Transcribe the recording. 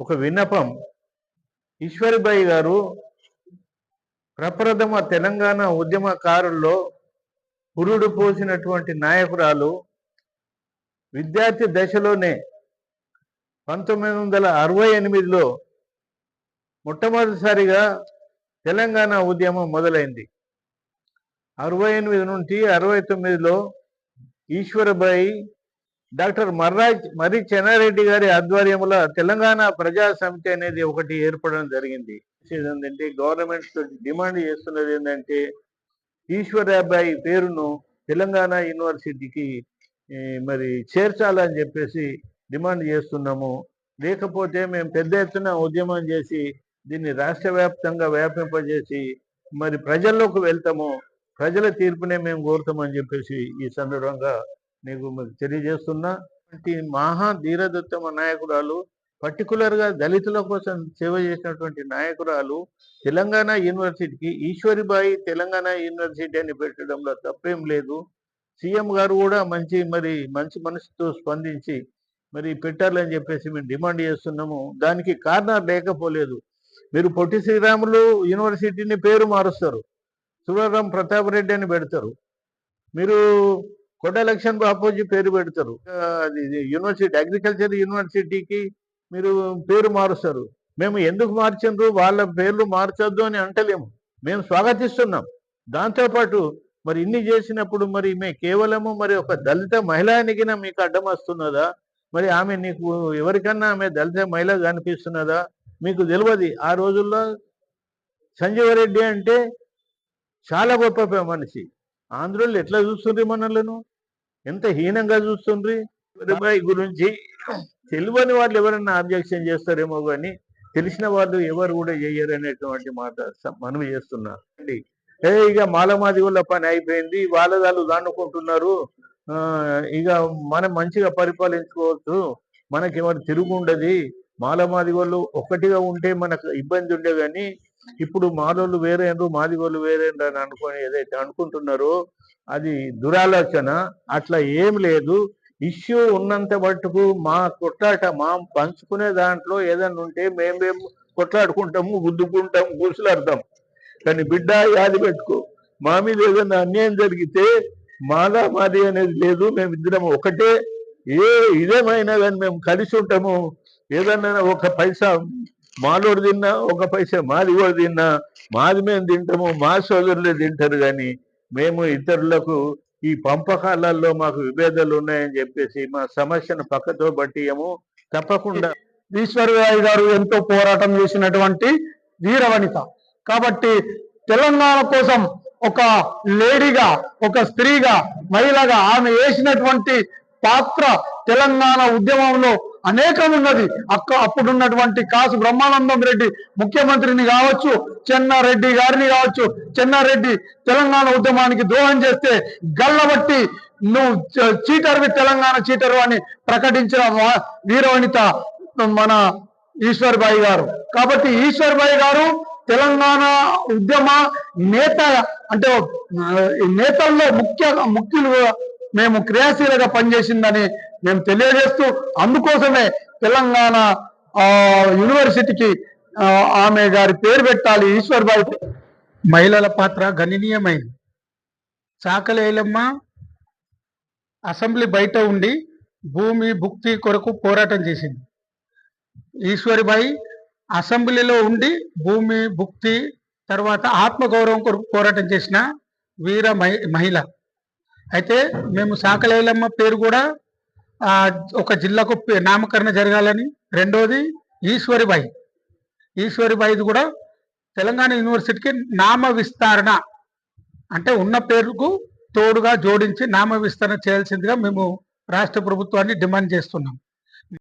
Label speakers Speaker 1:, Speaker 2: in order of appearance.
Speaker 1: ఒక విన్నపం. ఈశ్వరిబాయి గారు ప్రప్రథమ తెలంగాణ ఉద్యమకారుల్లో పురుడు పోసినటువంటి నాయకురాలు. విద్యార్థి దశలోనే 1968లో మొట్టమొదటిసారిగా తెలంగాణ ఉద్యమం మొదలైంది. 68 నుండి 69లో ఈశ్వరబాయి, డాక్టర్ మర్రి చెన్నారెడ్డి గారి ఆధ్వర్యంలో తెలంగాణ ప్రజా సమితి అనేది ఒకటి ఏర్పడడం జరిగింది. ఏంటంటే గవర్నమెంట్ డిమాండ్ చేస్తున్నది ఏంటంటే ఈశ్వరబాయి పేరును తెలంగాణ యూనివర్సిటీకి మరి చేర్చాలని చెప్పేసి డిమాండ్ చేస్తున్నాము. లేకపోతే మేము పెద్ద ఎత్తున ఉద్యమం చేసి దీన్ని రాష్ట్ర వ్యాప్తంగా వ్యాపింపజేసి మరి ప్రజల్లోకి వెళ్తాము, ప్రజల తీర్పునే మేము కోరుతామని చెప్పేసి ఈ సందర్భంగా నీకు తెలియజేస్తున్నా. మహా ధీరదత్తమ నాయకురాలు, పర్టికులర్గా దళితుల కోసం సేవ చేసినటువంటి నాయకురాలు తెలంగాణ యూనివర్సిటీకి ఈశ్వరిబాయి తెలంగాణ యూనివర్సిటీ అని పెట్టడంలో తప్పేం లేదు. సీఎం గారు కూడా మంచి మనసుతో స్పందించి మరి పెట్టాలని చెప్పేసి మేము డిమాండ్ చేస్తున్నాము. దానికి కారణాలు లేకపోలేదు. మీరు పొట్టి శ్రీరాములు యూనివర్సిటీని పేరు మారుస్తారు, సురవరం ప్రతాప్ రెడ్డి అని పెడతారు. మీరు కొండ లక్ష్మణ్ బాపూజీ పేరు పెడతారు. అది యూనివర్సిటీ, అగ్రికల్చర్ యూనివర్సిటీకి మీరు పేరు మారుస్తారు. మేము ఎందుకు మార్చిండ్రు, వాళ్ళ పేర్లు మార్చొద్దు అని అంటలేము, మేము స్వాగతిస్తున్నాం. దాంతోపాటు మరి ఇన్ని చేసినప్పుడు మరి మేము కేవలము మరి ఒక దళిత మహిళానికి మీకు అడ్డం వస్తున్నదా? మరి ఆమె నీకు ఎవరికన్నా ఆమె దళిత మహిళ కనిపిస్తున్నదా? మీకు తెలియదు. ఆ రోజుల్లో సంజీవరెడ్డి అంటే చాలా గొప్ప మనిషి. ఆంధ్రులు ఎట్లా చూస్తుండ్రి, మనలను ఎంత హీనంగా చూస్తుండ్రి. ఈశ్వరిబాయి గురించి తెలియని వాళ్ళు ఎవరన్నా ఆబ్జెక్షన్ చేస్తారేమో కానీ తెలిసిన వాళ్ళు ఎవరు కూడా చేయరు అనేటువంటి మాట మనవి చేస్తున్నారు. ఇక మాలమాది వాళ్ళ పని అయిపోయింది, వాళ్ళు దాన్నుకుంటున్నారు, ఇక మనం మంచిగా పరిపాలించుకోవచ్చు, మనకేమైనా తిరుగు ఉండదు, మాలమాది వాళ్ళు ఒక్కటిగా ఉంటే మనకు ఇబ్బంది ఉండే. కానీ ఇప్పుడు మాలోళ్ళు వేరేండ్రు, మాదిగోళ్ళు వేరేండ్రు అని అనుకొని ఏదైతే అనుకుంటున్నారో అది దురాలోచన. అట్లా ఏం లేదు. ఇష్యూ ఉన్నంత మట్టుకు మా కొట్లాట, మా పంచుకునే దాంట్లో ఏదన్నా ఉంటే మేము కొట్లాడుకుంటాము, గుద్దుకుంటాము, కూసులాడతాం. కానీ బిడ్డ యాది పెట్టుకో, మా మీద ఏదన్నా అన్యాయం జరిగితే మాది అనేది లేదు. మేమిద్దరం ఒకటే. ఇదేమైనా కానీ మేము కలిసి ఉంటాము. ఏదన్నా ఒక పైసా మాలోడు తిన్నా, ఒక పైసా మాది కూడా తిన్నా, మాది మేము తింటాము, మా సోదరులే తింటారు. కానీ మేము ఇతరులకు ఈ పంపకాలలో మాకు విభేదాలు ఉన్నాయని చెప్పేసి మా సమస్యను పక్కతో పట్టియము. తప్పకుండా
Speaker 2: ఈశ్వరబాయి గారు ఎంతో పోరాటం చేసినటువంటి వీరవనిత కాబట్టి తెలంగాణ కోసం ఒక లేడీగా, ఒక స్త్రీగా, మహిళగా ఆమె వేసినటువంటి పాత్ర తెలంగాణ ఉద్యమంలో అనేకం ఉన్నది. అప్పుడున్నటువంటి కాసు బ్రహ్మానందం రెడ్డి ముఖ్యమంత్రిని కావచ్చు, చెన్నారెడ్డి గారిని కావచ్చు. చెన్నారెడ్డి తెలంగాణ ఉద్యమానికి ద్రోహం చేస్తే గల్లబట్టి నువ్వు చీటర్వి, తెలంగాణ చీటరు అని ప్రకటించిన వీరవనిత మన ఈశ్వరబాయి గారు. కాబట్టి ఈశ్వరబాయి గారు తెలంగాణ ఉద్యమ నేత, అంటే నేతల్లో ముఖ్యులు మేము క్రియాశీలగా పనిచేసిందని మేము తెలియజేస్తూ, అందుకోసమే తెలంగాణ యూనివర్సిటీకి ఆమె గారి పేరు పెట్టాలి, ఈశ్వరబాయి. మహిళల పాత్ర గణనీయమైంది. చాకలి ఐలమ్మ అసెంబ్లీ బయట ఉండి భూమి భుక్తి కొరకు పోరాటం చేసింది. ఈశ్వరిబాయి అసెంబ్లీలో ఉండి భూమి భుక్తి తర్వాత ఆత్మగౌరవం కొరకు పోరాటం చేసిన వీర మహిళ. అయితే మేము చాకలి ఐలమ్మ పేరు కూడా ఒక జిల్లాకు నామకరణ జరగాలని, రెండోది ఈశ్వరిబాయిది కూడా తెలంగాణ యూనివర్సిటీకి నామ విస్తరణ, అంటే ఉన్న పేరుకు తోడుగా జోడించి నామ విస్తరణ చేయాల్సిందిగా మేము రాష్ట్ర ప్రభుత్వాన్ని డిమాండ్ చేస్తున్నాం.